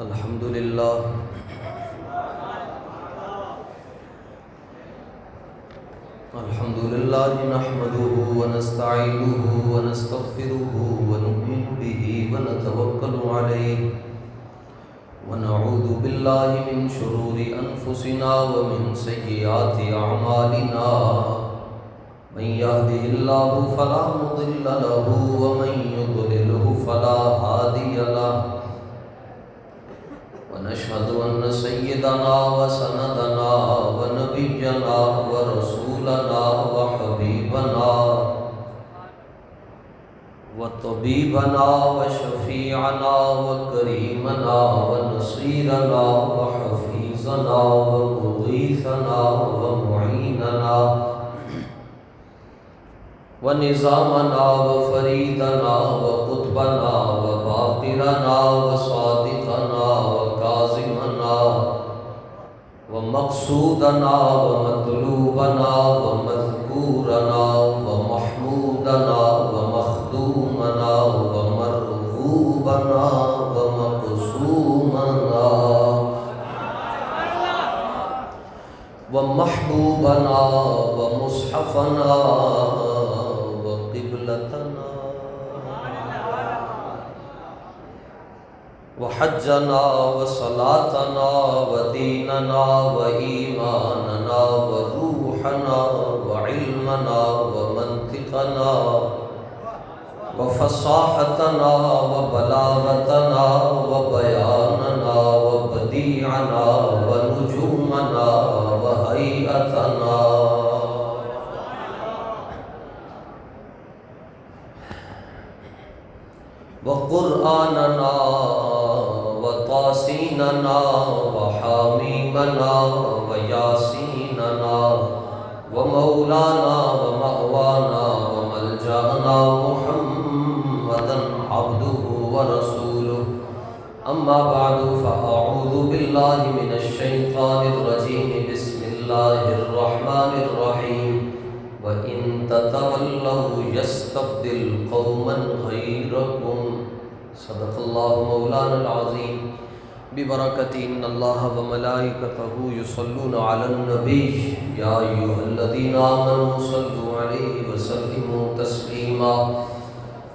الحمد للہ نحمده ونستعینه ونستغفره ونؤمن به ونتوکل علیہ ونعوذ باللہ من شرور انفسنا ومن سیئات اعمالنا من يهده الله فلا مضل له ومن يضلله فلا هادي له ونشهد أن سيدنا وسندنا ونبينا ورسولنا وحبيبنا وطبيبنا وشفيعنا وكريمنا ونصيرنا وحفيظنا ومغيثنا ومعيننا ونظامنا وفريدنا وقطبنا وباقرنا وصادقنا وكاظمنا ومقصودنا ومطلوبنا ومذكورنا ومحمودنا ومخدومنا ومرغوبنا ومقسومنا ومحبوبنا ومصحفنا وقبلتنا وحجنا وصلاتنا وديننا وإيماننا وروحنا وعلمنا ومنطقنا وفصاحتنا وبلاغتنا وبياننا وبديعنا ونجومنا وهيئتنا وقرآننا وطاسيننا وحاميمنا وياسيننا ومولانا ومأوانا وملجأنا محمدا عبده ورسوله أما بعد فأعوذ بالله من الشيطان الرجيم بسم الله الرحمن الرحيم وَإِن تَتَوَلَّوْا يَسْتَبْدِلْ قَوْمًا غَيْرَكُمْ صدق اللہ مولانا العظیم ببرکت ان اللہ وملائکتہ یصلون علی النبی یا ایھا الذین آمنوا صلوا علیہ وسلموا تسلیما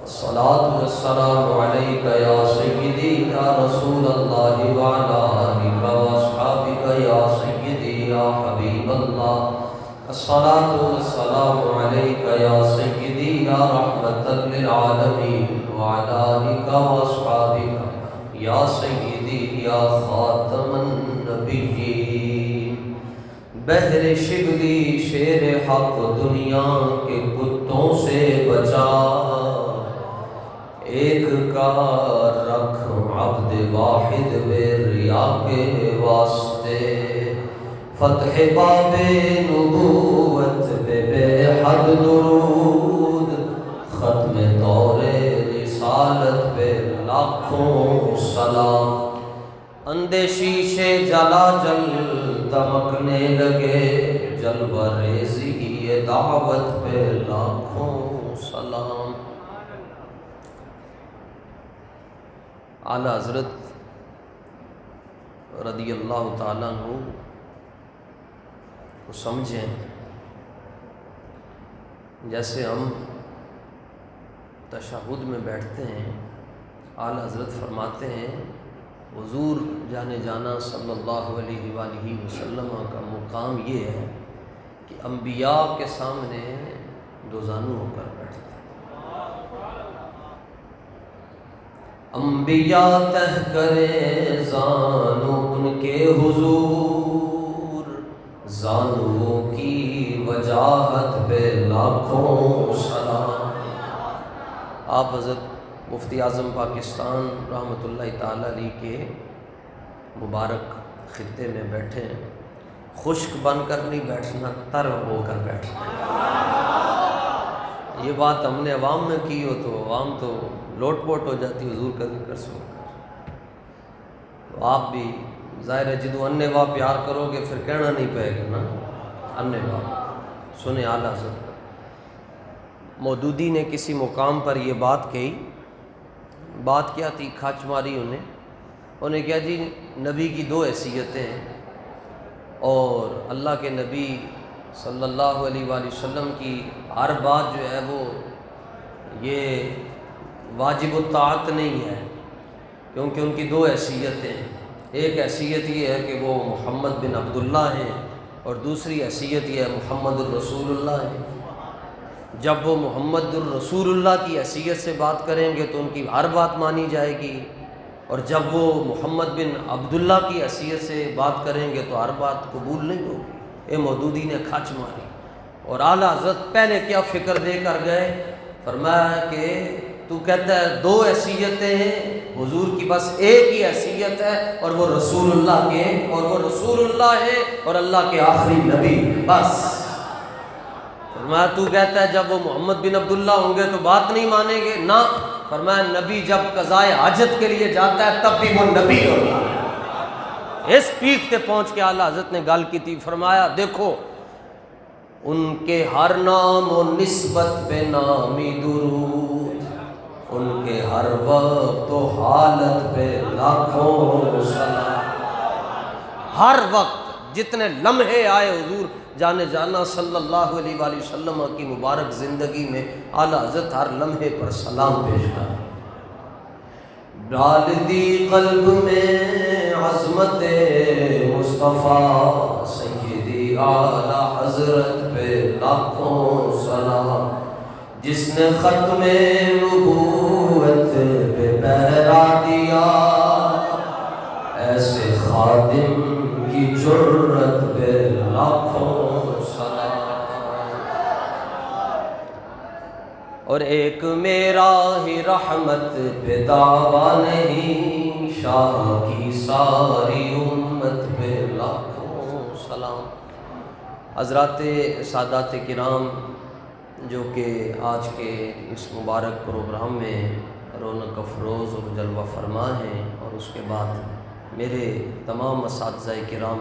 الصلاۃ والسلام علیک یا سیدی یا رسول اللہ وعلی آلک واصحابک یا سیدی یا حبیب اللہ الصلاۃ والسلام علیک یا سیدی یا رحمۃ للعالمین وعلی آلک واصحابک یا سیدی یا خاتم النبیین بحر شبلی شیر حق دنیا کے کتوں سے بچا ایک کار رکھ عبد واحد بے ریا کے واسطے فتح باب نبوت بے حد درود ختم دور رسالت پہ لاکھوں سلام اندے شیشے جلا جل دمکنے لگے جلوہ ریزی یہ دعوت پہ لاکھوں سلام اعلیٰ حضرت رضی اللہ تعالیٰ عنہ کو سمجھیں جیسے ہم تشہد میں بیٹھتے ہیں اعلیٰ حضرت فرماتے ہیں حضور جانے جانا صلی اللہ علیہ وآلہ وسلم کا مقام یہ ہے کہ انبیاء کے سامنے دو زانو ہو کر بیٹھتے ہیں انبیاء تہ کرے زانو ان کے حضور زانوں کی وجاہت پہ لاکھوں سلام آپ حضرت مفتی اعظم پاکستان رحمۃ اللہ تعالیٰ علیہ کے مبارک خطے میں بیٹھے ہیں خشک بن کر نہیں بیٹھنا تر ہو کر بیٹھنا یہ بات ہم نے عوام میں کی ہو تو عوام تو لوٹ پوٹ ہو جاتی حضور کا ذکر سن کر تو آپ بھی ظاہر ہے جدو انے واہ پیار کرو گے پھر کہنا نہیں پائے گا نا انے واہ سنے اعلیٰ حضرت مودودی نے کسی مقام پر یہ بات کہی، بات کیا تھی، کھچ ماری انہیں انہیں کہا جی نبی کی دو حیثیتیں ہیں، اور اللہ کے نبی صلی اللہ علیہ وآلہ وسلم کی ہر بات جو ہے وہ یہ واجب الطاعت نہیں ہے، کیونکہ ان کی دو حیثیتیں ہیں۔ ایک حیثیت یہ ہے کہ وہ محمد بن عبداللہ ہیں، اور دوسری حیثیت یہ ہے محمد الرسول اللہ ہے۔ جب وہ محمد الرسول اللہ کی حیثیت سے بات کریں گے تو ان کی ہر بات مانی جائے گی، اور جب وہ محمد بن عبداللہ کی حیثیت سے بات کریں گے تو ہر بات قبول نہیں ہوگی۔ اے مودودی نے کھچ ماری، اور اعلیٰ حضرت پہلے کیا فکر دے کر گئے، فرمایا کہ تو کہتا ہے دو حیثیتیں ہیں، حضور کی بس ایک ہی حیثیت ہے، اور وہ رسول اللہ کے، اور وہ رسول اللہ ہے اور اللہ کے آخری نبی، بس۔ فرمایا تو کہتا ہے جب وہ محمد بن عبداللہ ہوں گے تو بات نہیں مانیں گے، نہ، فرمایا نبی جب قضائے حاجت کے لیے جاتا ہے تب بھی وہ نبی ہوتا ہے۔ اس پیک تے پہنچ کے اعلیٰ حضرت نے گل کی تھی، فرمایا دیکھو ان کے ہر نام و نسبت پہ نامی درود، ان کے ہر وقت و حالت پہ لاکھوں سلام۔ ہر وقت جتنے لمحے آئے حضور جانے جانا صلی اللہ علیہ وآلہ وسلم کی مبارک زندگی میں، اعلیٰ حضرت ہر لمحے پر سلام پیش کر ڈال دی قلب میں عظمت مصطفیٰ، سیدی اعلیٰ حضرت پہ لاکھوں سلام، جس نے ختم نبوت پہ پہرا دیا، ایسے خادم کی جرت پہ لاکھوں سلام، اور ایک میرا ہی رحمت پہ دعویٰ نہیں، شاہ کی ساری امت پہ لاکھوں سلام۔ حضرات سادات کرام جو کہ آج کے اس مبارک پروگرام میں رونق افروز اور جلوہ فرما ہیں، اور اس کے بعد میرے تمام اساتذہ کرام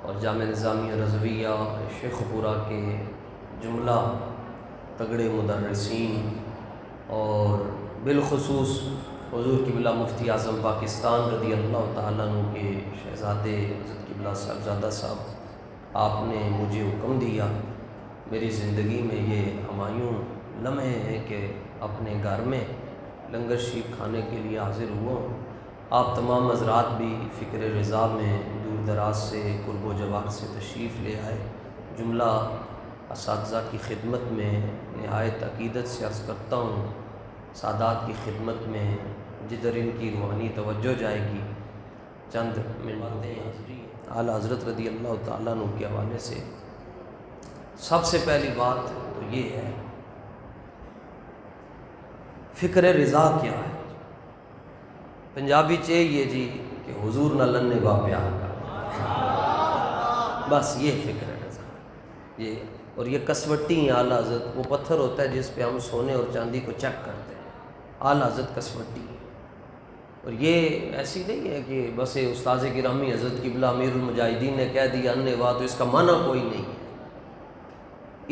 اور جامعہ نظامیہ رضویہ شیخ پورہ کے جملہ تگڑے مدرسین، اور بالخصوص حضور قبلہ مفتی اعظم پاکستان رضی اللہ تعالیٰ عنہ کے شہزادے حضرت قبلہ صاحبزادہ صاحب، آپ نے مجھے حکم دیا، میری زندگی میں یہ ہمایوں لمحے ہیں کہ اپنے گھر میں لنگر شریف کھانے کے لیے حاضر ہوا ہوں۔ آپ تمام حضرات بھی فکر رضا میں دور دراز سے قرب و جوار سے تشریف لے آئے۔ جملہ اساتذہ کی خدمت میں نہایت عقیدت سے عرض کرتا ہوں، سادات کی خدمت میں جدھر ان کی روحانی توجہ جائے گی، چند منٹ باتیں اعلیٰ حضرت رضی اللہ تعالیٰ عنہ کے حوالے سے۔ سب سے پہلی بات تو یہ ہے، فکر رضا کیا ہے؟ پنجابی چاہیے جی کہ حضور نہ لنے با پیار کر، بس یہ فکر رضا، یہ، اور یہ کسوٹی ہیں اعلیٰ حضرت، وہ پتھر ہوتا ہے جس پہ ہم سونے اور چاندی کو چیک کرتے ہیں، اعلیٰ حضرت کسوٹی ہے۔ اور یہ ایسی نہیں ہے کہ بس استاذ گرامی حضرت قبلہ امیر المجاہدین نے کہہ دیا اننے واہ تو اس کا معنی کوئی نہیں ہے،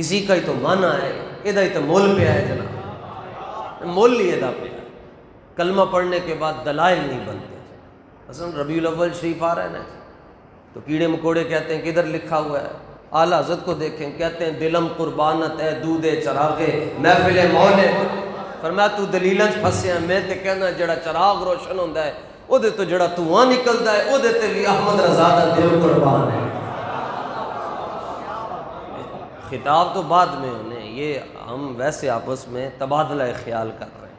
اسی کا ہی تو معنی ہے، یہ ہی تو مول پہ ہے جناب، مول ہی ادا پہ ہے۔ کلمہ پڑھنے کے بعد دلائل نہیں بنتے، مثلا ربیع الاول شریف آ رہا ہے نا، تو کیڑے مکوڑے کہتے ہیں کدھر لکھا ہوا ہے، اعلیٰ حضرت کو دیکھیں، کہتے ہیں دلم قربانت ہے دودھ چراغے محفل مولے، فرمایا تو دلیلاں پھسے ہیں، میں تے کہنا جڑا چراغ روشن ہوتا ہے وہ دے تو جڑا دھواں نکلتا ہے وہ دے تے بھی احمد رضا دا دل قربان ہے۔ خطاب تو بعد میں انہیں، یہ ہم ویسے آپس میں تبادلہ خیال کر رہے ہیں،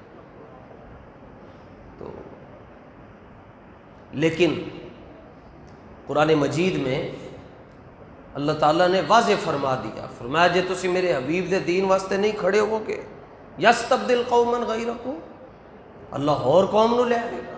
تو لیکن قرآن مجید میں اللہ تعالیٰ نے واضح فرما دیا، فرمایا جے تسی میرے حبیب دے دین واسطے نہیں کھڑے ہو گے، یستبدل قوما غیرکم، اللہ اور قوم نو لے آئے گا۔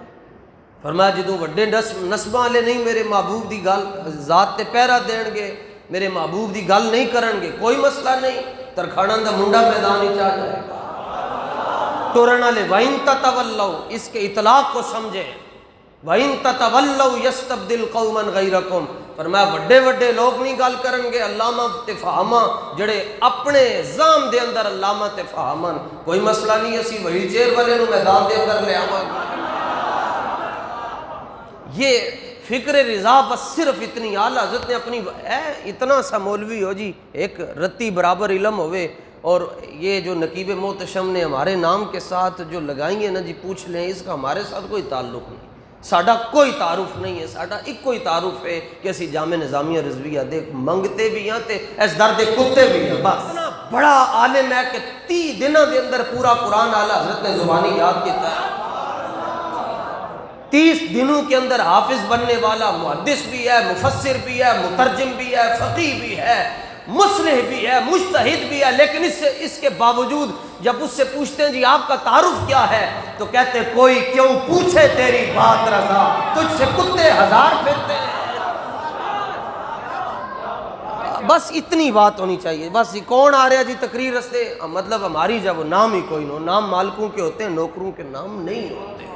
فرمایا جدوں وڈے نسباں والے نہیں میرے محبوب دی گل ذات تے پہرا دین گے، میرے محبوب دی گل نہیں کرن گے، کوئی مسئلہ نہیں، ترکھاڑاں دا منڈا میدان وچ آ جائے گا۔ ٹورن والے وَإِن تَتَوَلَّوْا، اس کے اطلاق کو سمجھیں، وَإِن تَتَوَلَّوْا يَسْتَبْدِلْ قَوْمًا غَيْرَكُمْ، فرمایا وڈے وڈے لوگ نہیں گل کرن گے، علامہ تے فہامہ جڑے اپنے زام دے اندر علامہ تے فہامن، کوئی مسئلہ نہیں، اسی وہی چیر والے نو میدان دے اندر لے آواں گے۔ یہ فکر رضا بس صرف اتنی اعلیٰ حضرت نے اپنی اتنا سا مولوی ہو جی، ایک رتی برابر علم ہوئے، اور یہ جو نقیب محتشم نے ہمارے نام کے ساتھ جو لگائیں گے نا جی، پوچھ لیں اس کا ہمارے ساتھ کوئی تعلق نہیں، ساڈا کوئی تعارف نہیں ہے، ساڈا ایک کوئی تعارف ہے کہ اسی جامع نظامیہ رضویہ دے منگتے بھی ہیں تے اس در دے کتے بھی ہیں، بس اتنا بڑا عالم ہے کہ 30 دنوں دے اندر پورا قرآن اعلیٰ حضرت نے زبانی یاد کیتا ہے، 30 دنوں کے اندر حافظ بننے والا محدث بھی ہے، مفسر بھی ہے، مترجم بھی ہے، فقیہ بھی ہے، مصلح بھی ہے، مجتہد بھی ہے، لیکن اس کے باوجود جب اس سے پوچھتے ہیں جی آپ کا تعارف کیا ہے تو کہتے ہیں کوئی کیوں پوچھے تیری بات رضا، تجھ سے کتے ہزار پھرتے ہیں۔ بس اتنی بات ہونی چاہیے، بس کون آ رہا جی تقریر رستے، مطلب ہماری جب وہ نام ہی کوئی نہ ہو، نام مالکوں کے ہوتے ہیں، نوکروں کے نام نہیں ہوتے ہیں،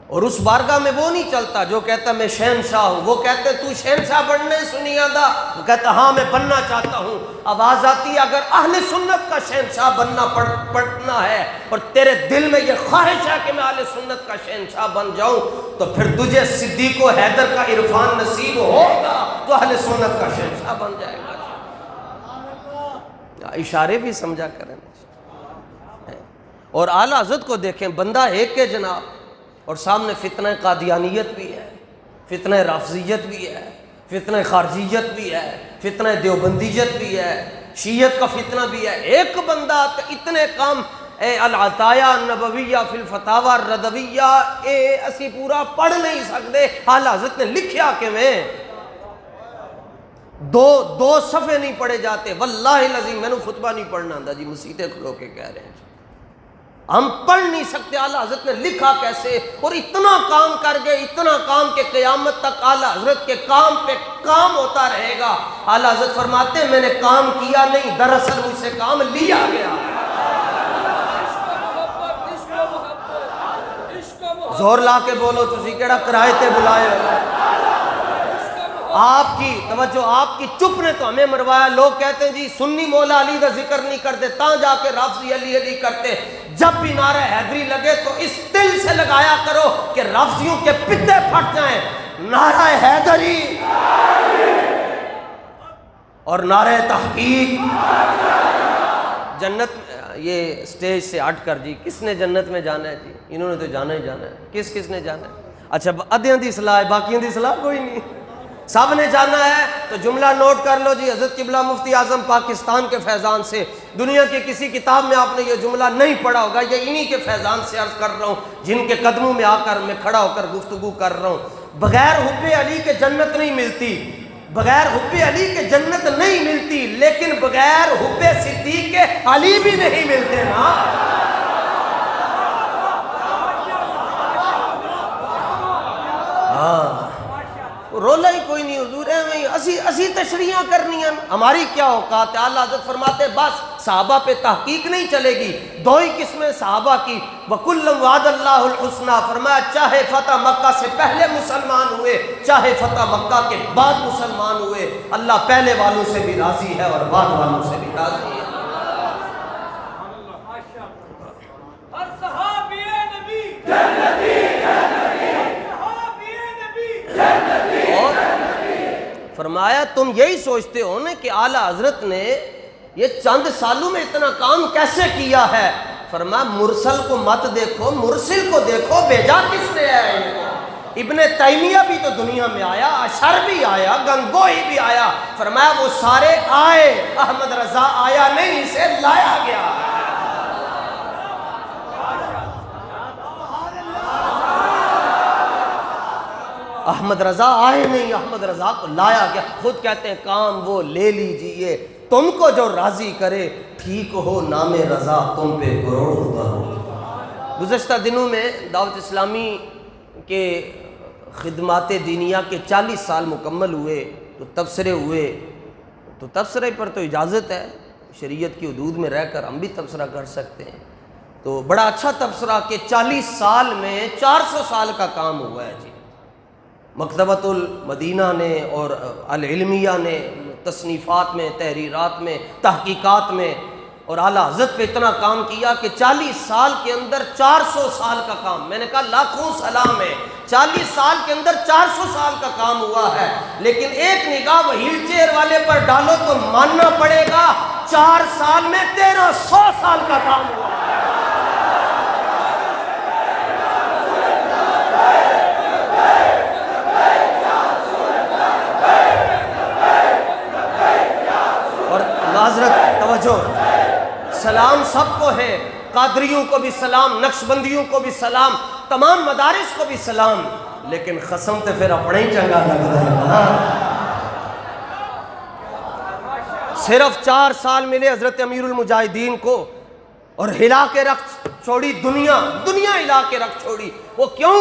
اور اس بارگاہ میں وہ نہیں چلتا جو کہتا میں شہنشاہ ہوں، وہ کہتے تو شہنشاہ بننے سنی آدھا، وہ کہتا ہاں میں بننا چاہتا ہوں، آواز آتی ہے اگر اہل سنت کا شہنشاہ بننا پڑنا ہے اور تیرے دل میں یہ خواہش ہے کہ میں اہل سنت کا شہنشاہ بن جاؤں تو پھر تجھے صدیق و حیدر کا عرفان نصیب ہوگا تو اہل سنت کا شہنشاہ بن جائے گا۔ اشارے بھی سمجھا کریں، اور اعلیٰ حضرت کو دیکھیں، بندہ ایک کے جناب، اور سامنے فتنہ قادیانیت بھی ہے، فتنہ رافضیت بھی ہے، فتنہ خارجیت بھی ہے، فتنہ دیوبندیت بھی ہے، شیعت کا فتنہ بھی ہے، ایک بندہ اتنے کام العطایہ النبویہ فی الفتاوی الردویہ اسی پورا پڑھ نہیں سکتے، اعلیٰ حضرت نے لکھیا کہ میں دو صفحے نہیں پڑھے جاتے، واللہ العظیم میں نے خطبہ نہیں پڑھنا آتا جی، مسیطیں کھلو کے کہہ رہے ہیں ہم پڑھ نہیں سکتے، اعلیٰ حضرت نے لکھا کیسے، اور اتنا کام کر گئے، اتنا کام کہ قیامت تک اعلیٰ حضرت کے کام پہ کام ہوتا رہے گا۔ اعلیٰ حضرت فرماتے ہیں میں نے کام کیا نہیں، دراصل مجھ سے کام لیا گیا۔ زور لا کے بولو تسی کیڑا کرائے تے بلائے ہو، آپ کی توجہ، آپ کی چپ نے تو ہمیں مروایا۔ لوگ کہتے ہیں جی سنی مولا علی کا ذکر نہیں کرتے، تاں جا کے رافضی علی علی کرتے، جب بھی نعرہ حیدری لگے تو اس دل سے لگایا کرو کہ رافضیوں کے پتے پھٹ جائیں، نعرہ حیدری اور نعرہ تحقیق۔ جنت یہ سٹیج سے ہٹ کر جی کس نے جنت میں جانا ہے جی، انہوں نے تو جانا ہی جانا ہے، کس نے جانا ہے؟ اچھا ادھیاں دی صلاح ہے، باقیوں دی صلاح کوئی نہیں، سب نے جانا ہے۔ تو جملہ نوٹ کر لو جی، حضرت قبلہ مفتی اعظم پاکستان کے فیضان سے، دنیا کی کسی کتاب میں آپ نے یہ جملہ نہیں پڑھا ہوگا، یہ انہی کے فیضان سے عرض کر رہا ہوں جن کے قدموں میں آ کر میں کھڑا ہو کر گفتگو کر رہا ہوں۔ بغیر حب علی کے جنت نہیں ملتی، بغیر حب علی کے جنت نہیں ملتی، لیکن بغیر حب صدیق کے علی بھی نہیں ملتے نا۔ ہاں رولا ہی کوئی نہیں حضور ہے، اسی تشریحاں کرنی ہیں، ہماری کیا اوقات ہے۔ اعلیٰ حضرت فرماتے بس صحابہ پہ تحقیق نہیں چلے گی، دو ہی قسمیں صحابہ کی، وَكُلًّا وَعَدَ اللَّهُ الْحُسْنَى، فرمایا چاہے فتح مکہ سے پہلے مسلمان ہوئے چاہے فتح مکہ کے بعد مسلمان ہوئے، اللہ پہلے والوں سے بھی راضی ہے اور بعد والوں سے بھی راضی ہے۔ فرمایا تم یہی سوچتے ہو نا کہ اعلیٰ حضرت نے یہ چند سالوں میں اتنا کام کیسے کیا ہے؟ فرمایا مرسل کو مت دیکھو، مرسل کو دیکھو، بھیجا کس نے ہے ان کو؟ ابن تیمیہ بھی تو دنیا میں آیا، اشر بھی آیا، گنگوہی بھی آیا، فرمایا وہ سارے آئے، احمد رضا آیا نہیں، اسے لایا گیا۔ احمد رضا آئے نہیں، احمد رضا کو لایا گیا۔ خود کہتے ہیں کام وہ لے لیجئے تم کو جو راضی کرے، ٹھیک ہو نام رضا تم پہ کروڑ درود۔ گزشتہ دنوں میں دعوت اسلامی کے خدمات دینیہ کے 40 سال مکمل ہوئے، تو تبصرے ہوئے، تو تبصرے پر تو اجازت ہے، شریعت کی حدود میں رہ کر ہم بھی تبصرہ کر سکتے ہیں۔ تو بڑا اچھا تبصرہ کہ 40 سال میں 400 سال کا کام ہوا ہے جی، مکتبۃ المدینہ نے اور العلمیہ نے تصنیفات میں، تحریرات میں، تحقیقات میں، اور اعلیٰ حضرت پہ اتنا کام کیا کہ 40 سال کے اندر 400 سال کا کام، میں نے کہا لاکھوں سلام ہے، 40 سال کے اندر 400 سال کا کام ہوا ہے، لیکن ایک نگاہ وہیل چیئر والے پر ڈالو تو ماننا پڑے گا 4 سال میں 1300 سال کا کام ہوا ہے۔ اور معذرت توجہ، سلام سب کو ہے، قادریوں کو بھی سلام، نقشبندیوں کو بھی سلام، تمام مدارس کو بھی سلام، لیکن قسم تے پھر اپنے ہی چنگا لگ رہا ہے نا۔ صرف 4 سال ملے حضرت امیر المجاہدین کو اور ہلا کے رکھ چھوڑی دنیا ہلا کے رکھ چھوڑی۔ وہ کیوں؟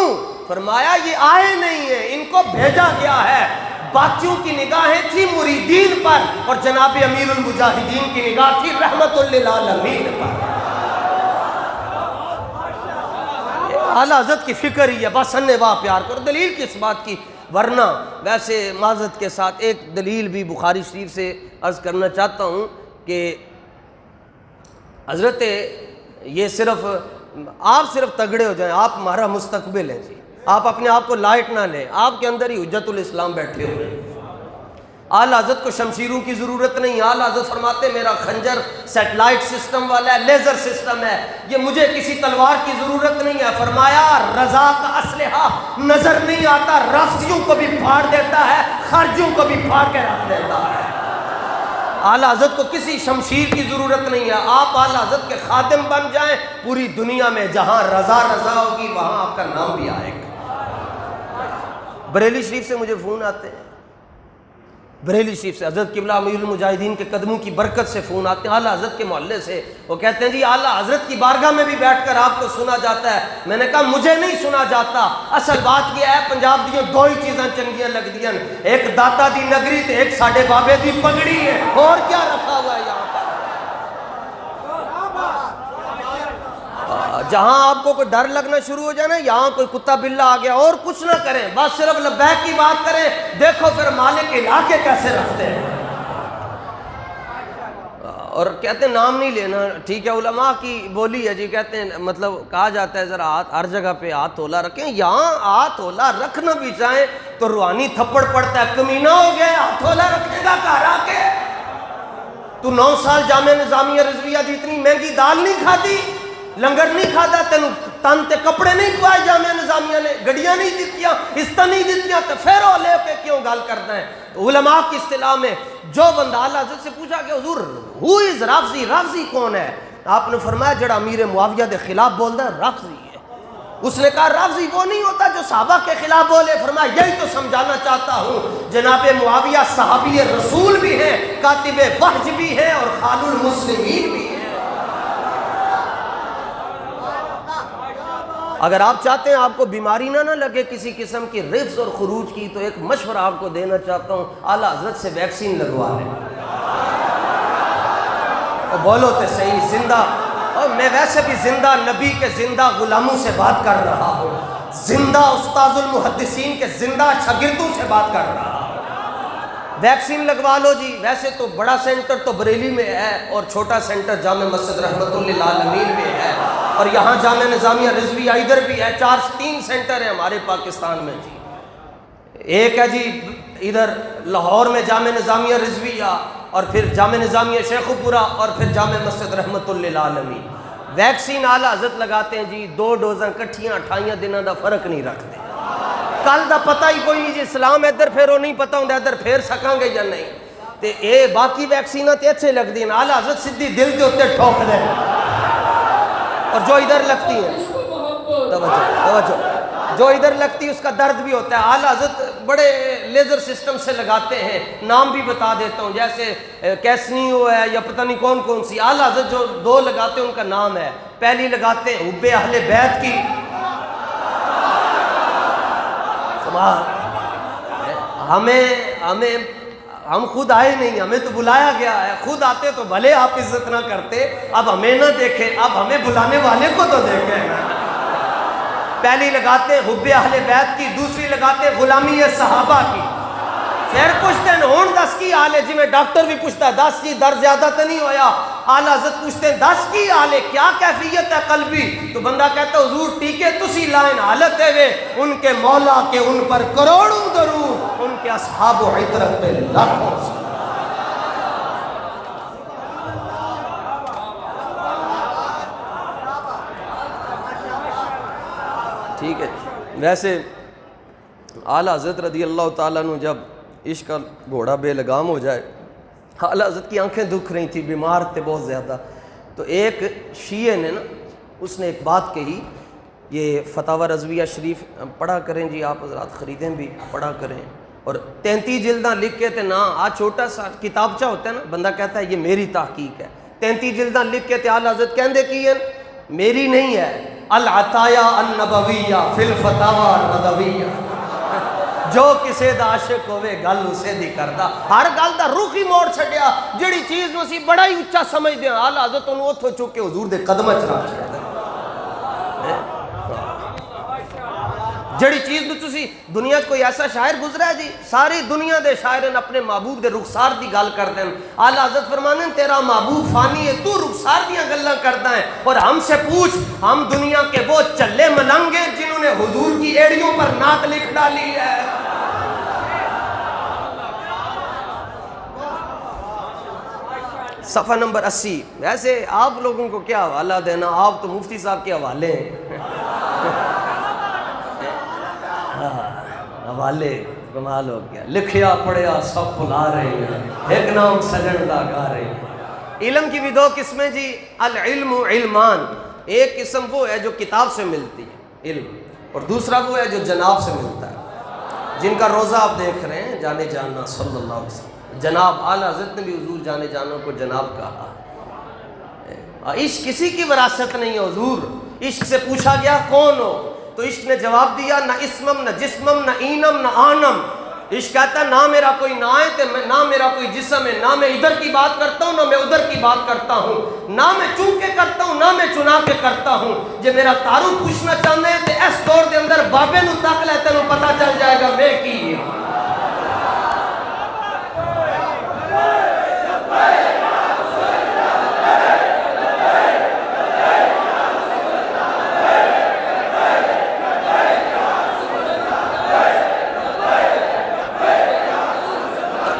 فرمایا یہ آئے نہیں ہیں، ان کو بھیجا گیا ہے۔ باقیوں کی نگاہیں تھی مریدین پر اور جناب امیر المجاہدین کی نگاہ تھی رحمت للعالمین پر۔ اعلیٰ حضرت کی فکر ہی ہے، بس انے واہ پیار کرو۔ دلیل کس بات کی؟ ورنہ ویسے معذرت کے ساتھ ایک دلیل بھی بخاری شریف سے عرض کرنا چاہتا ہوں کہ حضرت یہ صرف آپ صرف تگڑے ہو جائیں، آپ ہمارا مستقبل ہیں جی، آپ اپنے آپ کو لائٹ نہ لیں، آپ کے اندر ہی حجت الاسلام بیٹھے ہوئے ہیں۔ اعلیٰ حضرت کو شمشیروں کی ضرورت نہیں، اعلیٰ حضرت فرماتے میرا خنجر سیٹلائٹ سسٹم والا ہے، لیزر سسٹم ہے، یہ مجھے کسی تلوار کی ضرورت نہیں ہے۔ فرمایا رضا کا اسلحہ نظر نہیں آتا، رافضیوں کو بھی پھاڑ دیتا ہے، خارجیوں کو بھی پھاڑ کے رکھ دیتا ہے۔ اعلیٰ حضرت کو کسی شمشیر کی ضرورت نہیں ہے، آپ اعلیٰ حضرت کے خادم بن جائیں، پوری دنیا میں جہاں رضا ہوگی وہاں آپ کا نام بھی آئے گا۔ بریلی شریف سے مجھے فون آتے ہیں، بریلی شریف سے حضرت قبلہ امیر المجاہدین کے قدموں کی برکت سے فون آتے ہیں، اعلیٰ حضرت کے محلے سے۔ وہ کہتے ہیں جی اعلیٰ حضرت کی بارگاہ میں بھی بیٹھ کر آپ کو سنا جاتا ہے۔ میں نے کہا مجھے نہیں سنا جاتا، اصل بات یہ ہے پنجاب دیوں 2 ہی چیزاں چنگیاں لگ دیاں، ایک داتا دی نگری تے ایک ساڈے بابے دی پگڑی ہے، اور کیا رکھا ہوا ہے یہاں پر؟ جہاں آپ کو کوئی ڈر لگنا شروع ہو جائے نا، یہاں کوئی کتا بلہ آ گیا، اور کچھ نہ کریں، بس صرف لبیک کی بات کریں، دیکھو پھر مالک علاقے کیسے رکھتے ہیں۔ اور کہتے ہیں نام نہیں لینا، ٹھیک ہے، علماء کی بولی ہے جی، کہتے ہیں مطلب کہا جاتا ہے ذرا ہاتھ ہر جگہ پہ ہاتھ تولا رکھیں، یہاں ہاتھ تولا رکھنا بھی چاہیں تو روحانی تھپڑ پڑتا ہے، کمینہ ہو گئے ہاتھ تولا رکھے گا گھر آ کے؟ تو 9 سال جامعہ نظامیہ رضویہ دی اتنی مہنگی دال نہیں کھاتی، لنگر نہیں کھاتا، تینوں تن تے کپڑے نہیں کھوائے جامعہ نظامیہ نے، گڑیاں نہیں دیتیاں، استہ نہیں دیتیاں، تو پھیرو لے کے کیوں گال کرتا ہے؟ تو علماء کی اصطلاح میں جو بندہ اعلیٰ حضرت سے پوچھا کہ حضور ہو از رافضی، رافضی کون ہے؟ آپ نے فرمایا جڑا امیر معاویہ دے خلاف بولتا ہے رافضی ہے۔ اس نے کہا رافضی وہ نہیں ہوتا جو صحابہ کے خلاف بولے۔ فرمایا یہی تو سمجھانا چاہتا ہوں، جناب معاویہ صحابی رسول بھی ہیں، کاتب وحی بھی ہیں، اور خال المسلمین بھی ہیں۔ اگر آپ چاہتے ہیں آپ کو بیماری نہ لگے کسی قسم کی رفض اور خروج کی، تو ایک مشورہ آپ کو دینا چاہتا ہوں، اعلیٰ حضرت سے ویکسین لگوا لیں۔ اور بولو تو صحیح، زندہ، اور میں ویسے بھی زندہ نبی کے زندہ غلاموں سے بات کر رہا ہوں، زندہ استاذ المحدثین کے زندہ شاگردوں سے بات کر رہا ہوں۔ ویکسین لگوا لو جی۔ ویسے تو بڑا سینٹر تو بریلی میں ہے، اور چھوٹا سینٹر جامع مسجد رحمت للعالمین میں ہے، اور یہاں جامعہ نظامیہ رضویہ ادھر بھی ہے، 3 سینٹر ہیں ہمارے پاکستان میں جی۔ ایک ہے جی ادھر لاہور میں جامعہ نظامیہ رضویہ، اور پھر جامعہ نظامیہ شیخو پورہ، اور پھر جامع مسجد رحمت للعالمین۔ ویکسین اعلیٰ حضرت لگاتے ہیں جی، 2 ڈوزاں کٹھیاں 28 دنوں دا فرق نہیں رکھتے۔ کل دا پتہ ہی کوئی نہیں جی، اسلام ادھر پھیرو نہیں پتہ ہوں ادھر پھیر سکاں گے یا نہیں، تے اے باقی ویکسیناں تے اچھے لگ دی ہیں، اعلیٰ حضرت سیدھی دل کے اتنے ٹھوک دیں، اور جو ادھر لگتی ہیں توجہ جو ادھر لگتی ہے اس کا درد بھی ہوتا ہے۔ اعلیٰ حضرت بڑے لیزر سسٹم سے لگاتے ہیں، نام بھی بتا دیتا ہوں، جیسے کیسنیو ہے یا پتہ نہیں کون سی۔ اعلیٰ حضرت جو 2 لگاتے ہیں ان کا نام ہے، پہلی لگاتے ہیں حب اہل بیت کی، ہم خود آئے نہیں، ہمیں تو بلایا گیا ہے، خود آتے تو بھلے آپ عزت نہ کرتے، اب ہمیں نہ دیکھیں، اب ہمیں بلانے والے کو تو دیکھیں۔ پہلی لگاتے حب اہل بیت کی، دوسری لگاتے غلامی صحابہ کی۔ پھر پوچھتے ہیں ہون دس کی حال ہے، جی میں ڈاکٹر بھی پوچھتا ہے 10 کی درد زیادہ تو نہیں ہویا؟ اعلیٰ حضرت پوچھتے ہیں 10 کی حال ہے، کیا کیفیت ہے قلبی؟ تو بندہ کہتا ہے حضور ٹھیک ہے تسی لائن حالت ہے وے، ان کے مولا کے ان پر کروڑوں درود، ان کے اصحاب و عطرت پہ لاکھوں صلوات۔ ٹھیک ہے، ویسے اعلیٰ حضرت رضی اللہ تعالیٰ عنہ جب عشق کا گھوڑا بے لگام ہو جائے، اعلیٰ حضرت کی آنکھیں دکھ رہی تھیں، بیمار تھے بہت زیادہ، تو ایک شیعہ نے نا اس نے ایک بات کہی، یہ فتاوی رضویہ شریف پڑھا کریں جی، آپ حضرات خریدیں بھی پڑھا کریں، اور 33 جلداں لکھ کے تھے نا، آج چھوٹا سا کتابچہ ہوتا ہے نا، بندہ کہتا ہے یہ میری تحقیق ہے، 33 جلداں لکھ کے تھے اعلیٰ حضرت کہندے کی ہے میری نہیں ہے، العطایا النبویہ فی الفتاوی الرضویہ، جو کسے دا عاشق ہوئے گل اسے دی کردہ، ہر گل دا رخ ہی موڑ چھڑیا، جڑی چیز نو سی بڑا ہی اچھا سمجھ دیا، اعلیٰ حضرت انہوں اتھو چک کے حضور دے قدمہ چڑھا چھڑ دے، جڑی چیز نو تسی دنیا کوئی ایسا شاعر گزرا ہے جی، ساری دنیا دے شاعرن اپنے محبوب دے رخسار دی گل کردے ہیں، اعلیٰ حضرت فرمانے تیرا محبوب فانی ہے، تو رخسار دیاں گلاں کردا ہے، اور ہم سے پوچھ ہم دنیا کے وہ چلے ملنگ ہیں جنہوں نے حضور کی ایڑیوں پر نعت لکھ ڈالی ہے۔ صفحہ نمبر 80۔ ویسے آپ لوگوں کو کیا حوالہ دینا، آپ تو مفتی صاحب کے حوالے ہیں، حوالے کمال ہو گیا، لکھیا پڑھیا سب بھلا رہے ہیں، ایک نام سجن دا گا رہے ہیں۔ علم کی بھی 2 قسمیں جی، العلم علمان، ایک قسم وہ ہے جو کتاب سے ملتی ہے علم، اور دوسرا وہ ہے جو جناب سے ملتا ہے، جن کا روزہ آپ دیکھ رہے ہیں، جانے جانا صلی اللہ علیہ وسلم، جناب اعلیٰ حضرت نے بھی حضور جانے جانا کو جناب کہا۔ عشق کسی کی وراثت نہیں ہے حضور، عشق سے پوچھا گیا کون ہو، تو عشق نے جواب دیا نہ اسمم نہ جسمم نہ اینم نہ آنم، عشق کہتا ہے نہ میرا کوئی نائت ہے، نہ میرا کوئی جسم ہے، نہ میں ادھر کی بات کرتا ہوں نہ میں ادھر کی بات کرتا ہوں، نہ میں چون کے کرتا ہوں نہ میں چنا کے کرتا ہوں۔ جے میرا تعارف پوچھنا چاہتے ہیں تو اس دور دے اندر بابے نو تک لے تینوں پتہ چل جائے گا میں کی ہوں۔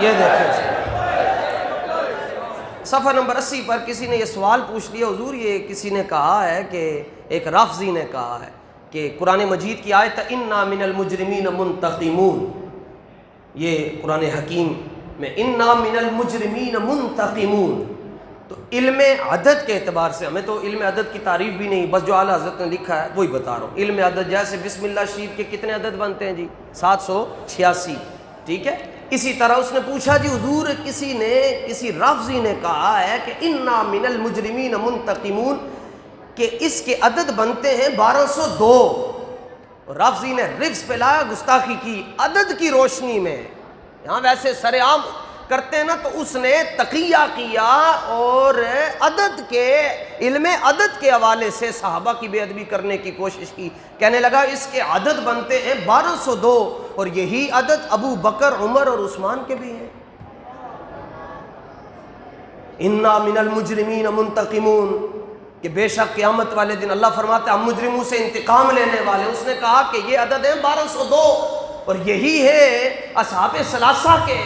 یہ دیکھیں صفحہ نمبر 80 پر کسی نے یہ سوال پوچھ لیا، حضور یہ کسی نے کہا ہے کہ ایک رافضی نے کہا ہے کہ قرآن مجید کی آیت اِنَّا مِنَ الْمُجْرِمِينَ مُنْتَقِمُونَ، یہ قرآن حکیم میں اِنَّا مِنَ الْمُجْرِمِينَ مُنْتَقِمُونَ، تو علم عدد کے اعتبار سے ہمیں تو علم عدد کی تعریف بھی نہیں، بس جو اعلیٰ حضرت نے لکھا ہے وہی بتا رہا ہوں۔ علم عدد جیسے بسم اللہ شریف کے کتنے عدد بنتے ہیں جی؟ 786، ٹھیک ہے؟ اسی طرح اس نے پوچھا جی حضور کسی رافضی نے کہا ہے کہ اِنَّا مِنَ الْمُجْرِمِينَ مُنْتَقِمُونَ، کہ اس کے عدد بنتے ہیں 1202، رافضی نے رفظ پہ لایا، گستاخی کی عدد کی روشنی میں، یہاں ویسے سر عام کرتے ہیں نا، تو اس نے تقیہ کیا اور عدد کے علم عدد کے حوالے سے صحابہ کی بے ادبی کرنے کی کوشش کی، کہنے لگا اس کے عدد بنتے ہیں 1202، اور یہی عدد ابو بکر عمر اور عثمان کے بھی ہیں۔ اِنَّا مِنَ الْمُجْرِمِينَ مُنْتَقِمُونَ، کہ بے شک قیامت والے دن اللہ فرماتا ہے ہم مجرموں سے انتقام لینے والے، اس نے کہا کہ یہ عدد ہیں 1202، اور یہی ہے اصحاب ثلاثہ کے،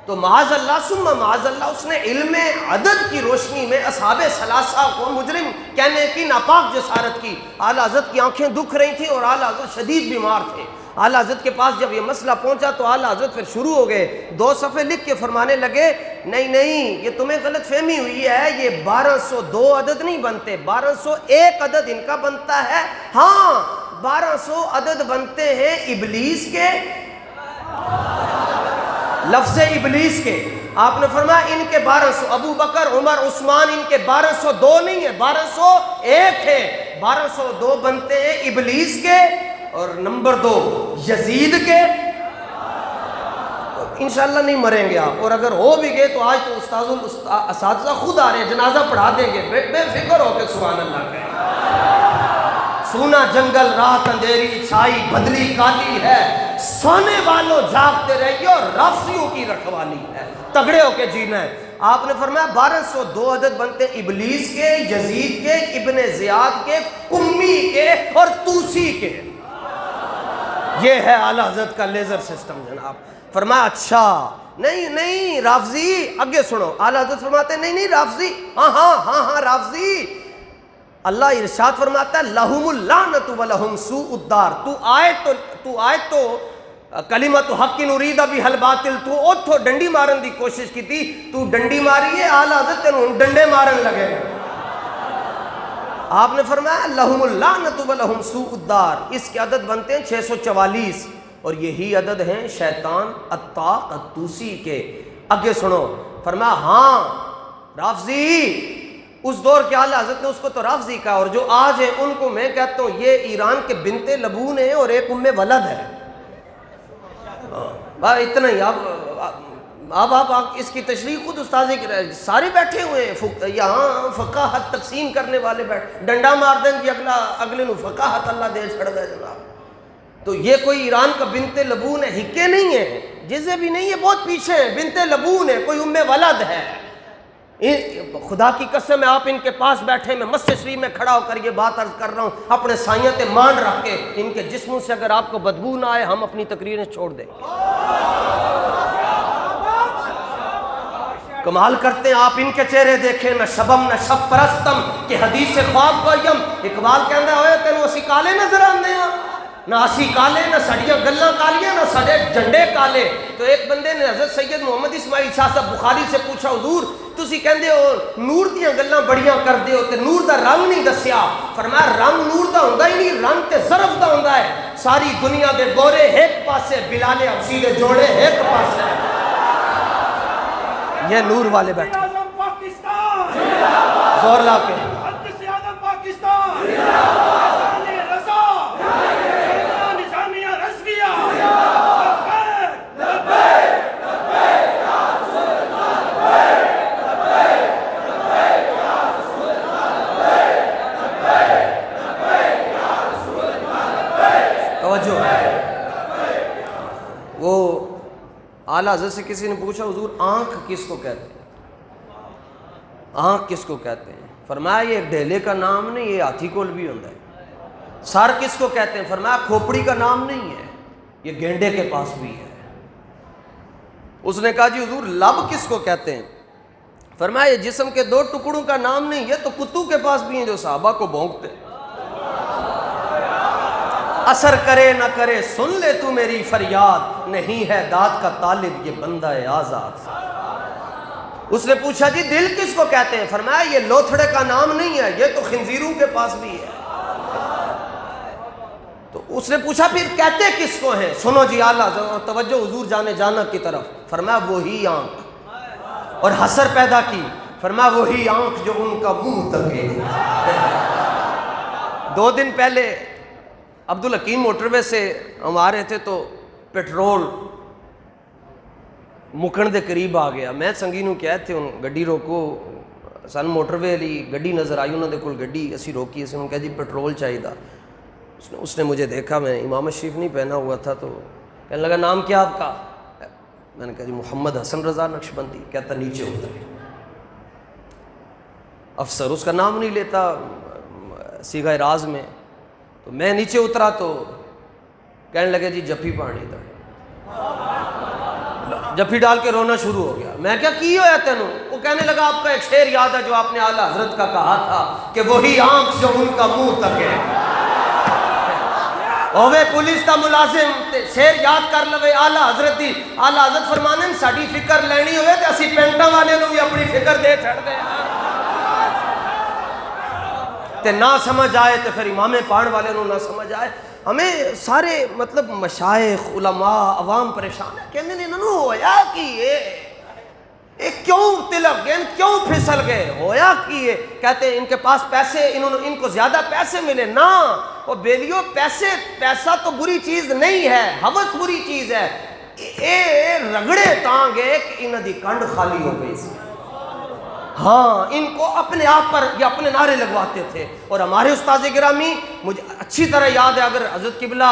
تو معاذ اللہ ثم معاذ اللہ اس نے علم عدد کی روشنی میں اصحاب ثلاثہ کو مجرم کہنے کی ناپاک جسارت کی۔ اعلیٰ حضرت کی آنکھیں دکھ رہی تھیں اور اعلیٰ حضرت شدید بیمار تھے، اعلیٰ حضرت کے پاس جب یہ مسئلہ پہنچا تو اعلیٰ حضرت پھر شروع ہو گئے، 2 صفحے لکھ کے فرمانے لگے نہیں یہ تمہیں غلط فہمی ہوئی ہے، یہ 1202 عدد نہیں بنتے، 1201 عدد ان کا بنتا ہے، ہاں 1200 عدد بنتے ہیں ابلیس کے، لفظ ابلیس کے، آپ نے فرمایا ان کے 1200، ابو بکر عمر عثمان ان کے 1202 نہیں ہے، 1201 ہے، 1202 بنتے ہیں ابلیس کے، اور نمبر 2 یزید کے، انشاءاللہ نہیں مریں گے آپ، اور اگر ہو بھی گئے تو آج تو اساتذہ خود آ رہے ہیں، جنازہ پڑھا دیں گے، بے فکر ہو کے سبحان اللہ کہیں۔ سونا جنگل رات اندھیری چھائی بدلی کالی ہے، سونے والوں جاگتے رہیے اور رافضیوں کی رکھوالی ہے، تگڑے ہو کے جینا ہے۔ آپ نے فرمایا 1202 عدد بنتے ہیں ابلیس کے، یزید کے، ابن زیاد کے، کمی کے اور توسی کے۔ یہ ہے اعلیٰ حضرت کا لیزر سسٹم جناب۔ فرمایا اچھا نہیں رافضی، آگے سنو، اعلیٰ حضرت فرماتے ہیں نہیں رافضی، ہاں رافضی، اللہ ارشاد فرماتا ہے لہم اللعنۃ ولہم سوء الدار۔ تو آئے تو کلمت حق نرید بہل باطل، تو اوتھو ڈنڈی مارن دی کوشش کی تھی، تو ڈنڈی ماری ہے، اعلیٰ حضرت تینوں ڈنڈے مارن لگے۔ آپ نے فرمایا لہم اللعنۃ ولہم سوء الدار۔ اس کے عدد بنتے ہیں 644 اور یہی عدد ہیں شیطان الطاق الطوسی کے۔ آگے سنو، فرمایا ہاں رافضی، اس دور کے اعلیٰ حضرت نے اس کو تو رافضی کہا، اور جو آج ہیں ان کو میں کہتا ہوں یہ ایران کے بنت لبون ہیں اور ایک ولد ہے۔ اتنا ہی، اب اس کی تشریح خود استاذ سارے بیٹھے ہوئے ہیں یہاں، فقاہت تقسیم کرنے والے بیٹھے، ڈنڈا مار دیں جی اگلے نو فقاہت اللہ دے چھڑ دے جناب۔ تو یہ کوئی ایران کا بنت لبون ہے، ہکے نہیں ہے، جزے بھی نہیں ہے، بہت پیچھے ہیں، بنت لبون ہے، کوئی ولد ہے۔ خدا کی قسم ہے، آپ ان کے پاس بیٹھے، میں مسجد شریف میں کھڑا ہو کر یہ بات عرض کر رہا ہوں، اپنے سائیت مان رکھ کے، ان کے جسموں سے اگر آپ کو بدبو نہ آئے ہم اپنی تقریریں چھوڑ دیں۔ کمال کرتے ہیں، آپ ان کے چہرے دیکھیں، نہ شبم نہ شب پرستم کہ حدیث سے خواب گویم۔ اقبال کہندا ہوئے تینوں اسی کالے نظر آندے ہیں، نہ اسی کالے، نہ سڑیاں گلاں کالیاں، نہ سڑے جھنڈے کالے۔ تو ایک بندے نے حضرت سید محمد اسماعیل شاہ صاحب بخاری سے پوچھا، حضور تسی کہندے ہو نور دیاں گلاں بڑیاں کردے ہو تے نور دا رنگ نہیں دسیا۔ فرمایا رنگ نور دا ہوندا ہی نہیں، رنگ تے ظرف دا ہوندا ہے۔ ساری دنیا دے گورے ایک پاسے، بلال حبشی دے جوڑے ایک پاسے۔ یہ نور والے بیٹھے، زور لا کے توجہ۔ وہ اعلیٰ حضرت سے کسی نے پوچھا، حضور آنکھ کس کو کہتے ہیں؟ آنکھ کس کو کہتے ہیں؟ فرمایا یہ ڈھیلے کا نام نہیں، یہ ہاتھی کول بھی ہوتا ہے۔ سر کس کو کہتے ہیں؟ فرمایا کھوپڑی کا نام نہیں ہے، یہ گینڈے کے پاس بھی ہے۔ اس نے کہا جی حضور لب کس کو کہتے ہیں؟ فرمایا یہ جسم کے دو ٹکڑوں کا نام نہیں، یہ تو کتوں کے پاس بھی ہیں جو صحابہ کو بھونکتے ہیں۔ اثر کرے نہ کرے سن لے تو میری فریاد، نہیں ہے داد کا طالب یہ بندہ آزاد۔ اس نے پوچھا جی دل کس کو کہتے ہیں؟ فرمایا یہ لوتھڑے کا نام نہیں ہے، یہ تو خنزیروں کے پاس بھی ہے۔ تو اس نے پوچھا پھر کہتے کس کو ہیں؟ سنو جی اعلیٰ توجہ حضور جانے جانا کی طرف۔ فرمایا وہی آنکھ، اور حسر پیدا کی، فرمایا وہی آنکھ جو ان کا منہ تکے۔ 2 دن پہلے عبدالحکیم موٹر وے سے ہم آ رہے تھے تو پیٹرول مکن دے قریب آ گیا۔ میں سنگی نو کہے تھے ان گڈی روکو، سن موٹر وے لی گڈی نظر آئی، انہوں نے کول گڈی اسی روکی، اسے انہوں نے کہا جی پیٹرول چاہیے تھا۔ اس نے مجھے دیکھا، میں امام شریف نہیں پہنا ہوا تھا، تو کہنے لگا نام کیا آپ کا؟ میں نے کہا جی محمد حسن رضا نقشبندی۔ کہتا نیچے اترے۔ افسر اس کا نام نہیں لیتا صیغہ راز میں، تو میں نیچے اترا تو کہنے لگے جی جفی پانی تھا، جفی ڈال کے رونا شروع ہو گیا۔ میں کیا کی ہویا تینوں؟ وہ کہنے لگا آپ کا ایک شعر یاد ہے جو آپ نے اعلیٰ حضرت کا کہا تھا کہ وہی آنکھ جو ان کا منہ تک ہے۔ ہوئے پولیس کا ملازم شعر یاد کر لوے اعلیٰ حضرت دی۔ اعلیٰ حضرت فرمانے ساڈی فکر لینی ہوئے تو اسی پینٹاں والے نو بھی اپنی فکر دے چھڑ دے، تے نہ سمجھ آئے تو پھر امام پاڑ والے نو نہ سمجھ آئے۔ ہمیں سارے مطلب مشائخ علماء عوام پریشان ہے، کہنے نے انہوں ہویا کی یہ کیوں تلک گئے، کیوں پھسل گئے، ہویا کی ہے؟ کہتے ہیں ان کے پاس پیسے، ان کو زیادہ پیسے ملے۔ نہ وہ بیلیو، پیسہ تو بری چیز نہیں ہے، ہوس بری چیز ہے۔ اے رگڑے تانگے کہ انہاں دی کنڈ خالی ہو گئی سی۔ ہاں ان کو اپنے آپ پر یا اپنے نعرے لگواتے تھے۔ اور ہمارے استاد گرامی، مجھے اچھی طرح یاد ہے، اگر حضرت قبلہ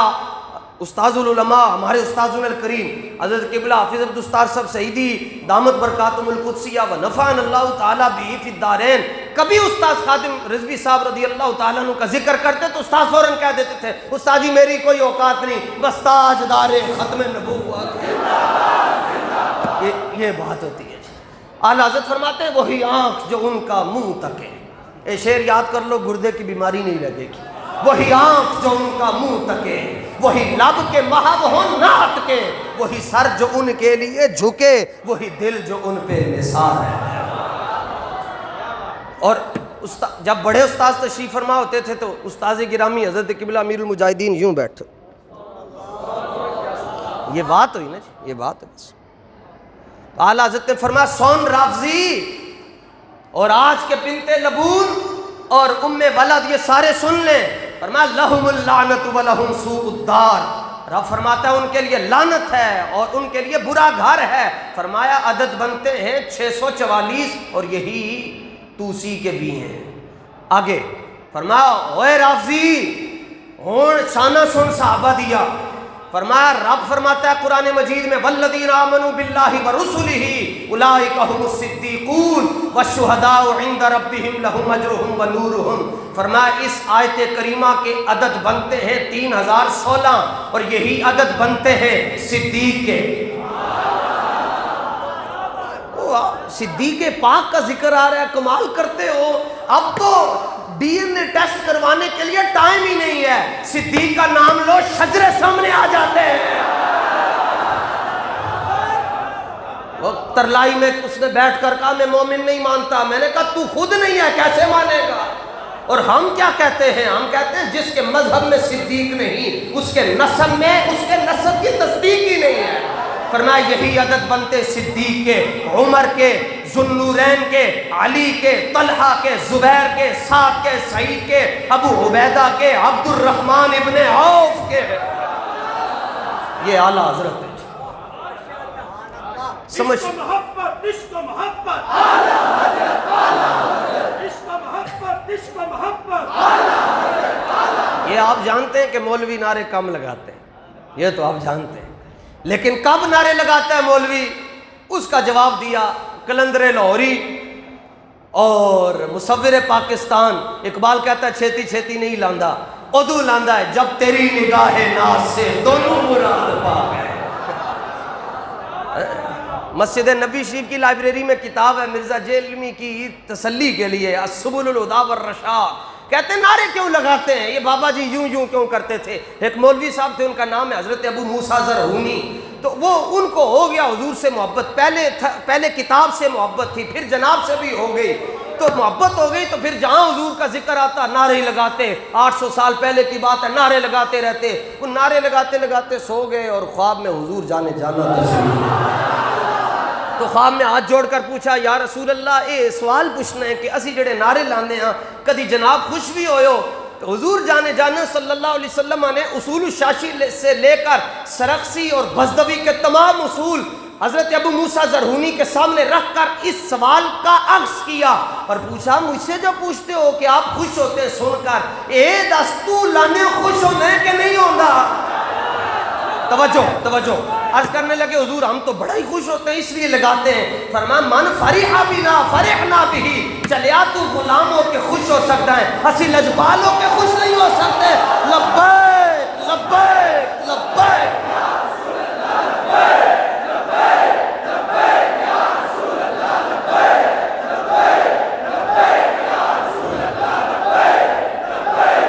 استاذ العلماء ہمارے استاذ الکریم حضرت قبلہ حافظ عبد الستار صاحب سعیدی دامت برکاتہم القدسیہ و نفعنا اللہ تعالیٰ بھی فی الدارین، کبھی استاذ خادم رضوی صاحب رضی اللہ تعالیٰ عنہ کا ذکر کرتے تو استاذ فوراً کہہ دیتے تھے استاد جی میری کوئی اوقات نہیں، بس تاجدار ختم نبوت، یہ بات ہوتی ہے۔ اعلیٰ حضرت فرماتے ہیں وہی آنکھ جو ان کا منہ تکے، یہ شعر یاد کر لو، گردے کی بیماری نہیں لگے گی۔ وہی آنکھ جو ان کا منہ تکے، وہی لب کے محو ہوں نہ اٹکے، وہی سر جو ان کے لیے جھکے، وہی دل جو ان پہ نثار ہے۔ اور جب بڑے استاذ تشریف فرما ہوتے تھے تو استاذ گرامی حضرت قبلہ امیر المجاہدین یوں بیٹھے، یہ بات ہوئی نا جی، یہ بات ہے بس۔ اعلیٰ حضرت نے فرمایا سون رافضی اور آج کے بنت لبون اور ام ولد یہ سارے سن لیں، فرمایا لہم اللعنت ولہم سوء الدار، رب فرماتا ہے ان کے لیے لعنت ہے اور ان کے لیے برا گھر ہے۔ فرمایا عدد بنتے ہیں 644 اور یہی توسی کے بھی ہیں۔ آگے فرمایا اوے رافضی ہون شانہ سن صحابہ دیا، فرمایا رب فرماتا ہے قرآن مجید میں والذین آمنوا باللہ ورسلہ اولئک هم الصدیقون والشہداء عند ربہم لہم اجرہم ونورہم۔ فرمایا اس آیت کریمہ کے عدد بنتے ہیں 3016 اور یہی عدد بنتے ہیں صدیق کے۔ صدیق پاک کا ذکر آ رہا ہے، کمال کرتے ہو، اب تو ڈی این اے ٹیسٹ کروانے کے لیے ٹائم ہی نہیں ہے، صدیق کا نام لو شجرے سامنے آ جاتے ہیں۔ وہ ترلائی میں اس نے بیٹھ کر کہا میں مومن نہیں مانتا، میں نے کہا تو خود نہیں ہے کیسے مانے گا؟ اور ہم کیا کہتے ہیں؟ ہم کہتے ہیں جس کے مذہب میں صدیق نہیں اس کے نسب میں اس کے نسب کی تصدیق ہی نہیں ہے۔ فرمایا یہی عدد بنتے صدیق کے، عمر کے، ذوالنورین کے، علی کے، طلحہ کے، زبیر کے، سعد کے، سعید کے، ابو عبیدہ کے، عبد الرحمن ابن عوف کے۔ یہ اعلیٰ حضرت ہے، سمجھ عشق محبت عشق محبت عشق محبت عشق محبت۔ یہ آپ جانتے ہیں کہ مولوی نعرے کم لگاتے ہیں، یہ تو آپ جانتے ہیں، لیکن کب نعرے لگاتا ہے مولوی؟ اس کا جواب دیا کلندر لاہوری اور مصور پاکستان۔ اقبال کہتا ہے چھیتی چھیتی نہیں لاندا، ادو لاندا ہے جب تیری نگاہ ناز سے دونوں مراد پا گئے۔ مسجد نبی شریف کی لائبریری میں کتاب ہے مرزا جیلمی کی تسلی کے لیے، السبل الہدی والرشاد، کہتے ہیں نعرے کیوں لگاتے ہیں یہ بابا جی یوں یوں کیوں کرتے تھے؟ ایک مولوی صاحب تھے، ان کا نام ہے حضرت ابو موسیٰ زرہونی، تو وہ ان کو ہو گیا حضور سے محبت، پہلے کتاب سے محبت تھی، پھر جناب سے بھی ہو گئی، تو محبت ہو گئی، تو پھر جہاں حضور کا ذکر آتا نعرے لگاتے، 800 سال پہلے کی بات ہے، نعرے لگاتے رہتے، وہ نعرے لگاتے لگاتے سو گئے اور خواب میں حضور جانا تشریف، تو خواب میں ہاتھ جوڑ کر پوچھا یا رسول اللہ اے سوال پوچھنا ہے کہ اسی جڑے نعرے لاندے ہیں کدی جناب خوش بھی ہوئے ہو؟ تو حضور جانے صلی اللہ علیہ وسلم نے اصول الشاشی سے لے کر سرخسی اور بزدوی کے تمام اصول حضرت ابو موسیٰ زرہونی کے سامنے رکھ کر اس سوال کا عکس کیا اور پوچھا مجھ سے جو پوچھتے ہو کہ آپ خوش ہوتے ہیں سن کر، اے دس تو لانے خوش ہونا ہے کہ نہیں ہوتا؟ توجہ عرض کرنے لگے حضور ہم تو بڑا ہی خوش ہوتے ہیں اس لیے لگاتے ہیں۔ فرمایا من فرحا بنا فرحنا بھی، چلیا تو غلام ہو کے خوش ہو سکتا ہے، اسی لجبال ہو کے خوش نہیں ہو سکتے۔ لبیک لبیک لبیک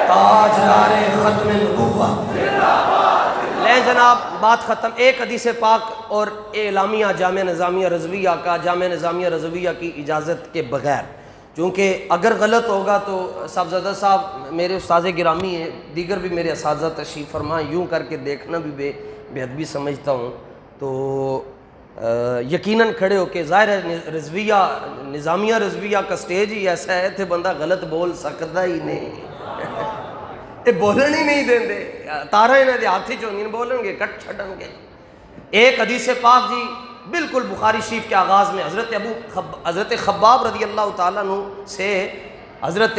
تاجدار ختم نبوت۔ لیں جناب بات ختم۔ ایک حدیث پاک اور اعلامیہ جامعہ نظامیہ رضویہ کا، جامعہ نظامیہ رضویہ کی اجازت کے بغیر، چونکہ اگر غلط ہوگا تو صاحبزادہ صاحب میرے استاذ گرامی ہیں، دیگر بھی میرے اساتذہ تشریف فرما، یوں کر کے دیکھنا بھی بے ادبی سمجھتا ہوں، تو یقیناً کھڑے ہو کے ظاہر ہے رضویہ نظامیہ رضویہ کا سٹیج ہی ایسا ہے تھے بندہ غلط بول سکتا ہی نہیں، یہ بولن ہی نہیں دیں دے، تارا انہیں دے ہاتھی چونگی بولن گے کٹ چھڑن گے۔ ایک حدیث پاک جی بالکل بخاری شریف کے آغاز میں حضرت خباب رضی اللہ تعالیٰ عنہ سے حضرت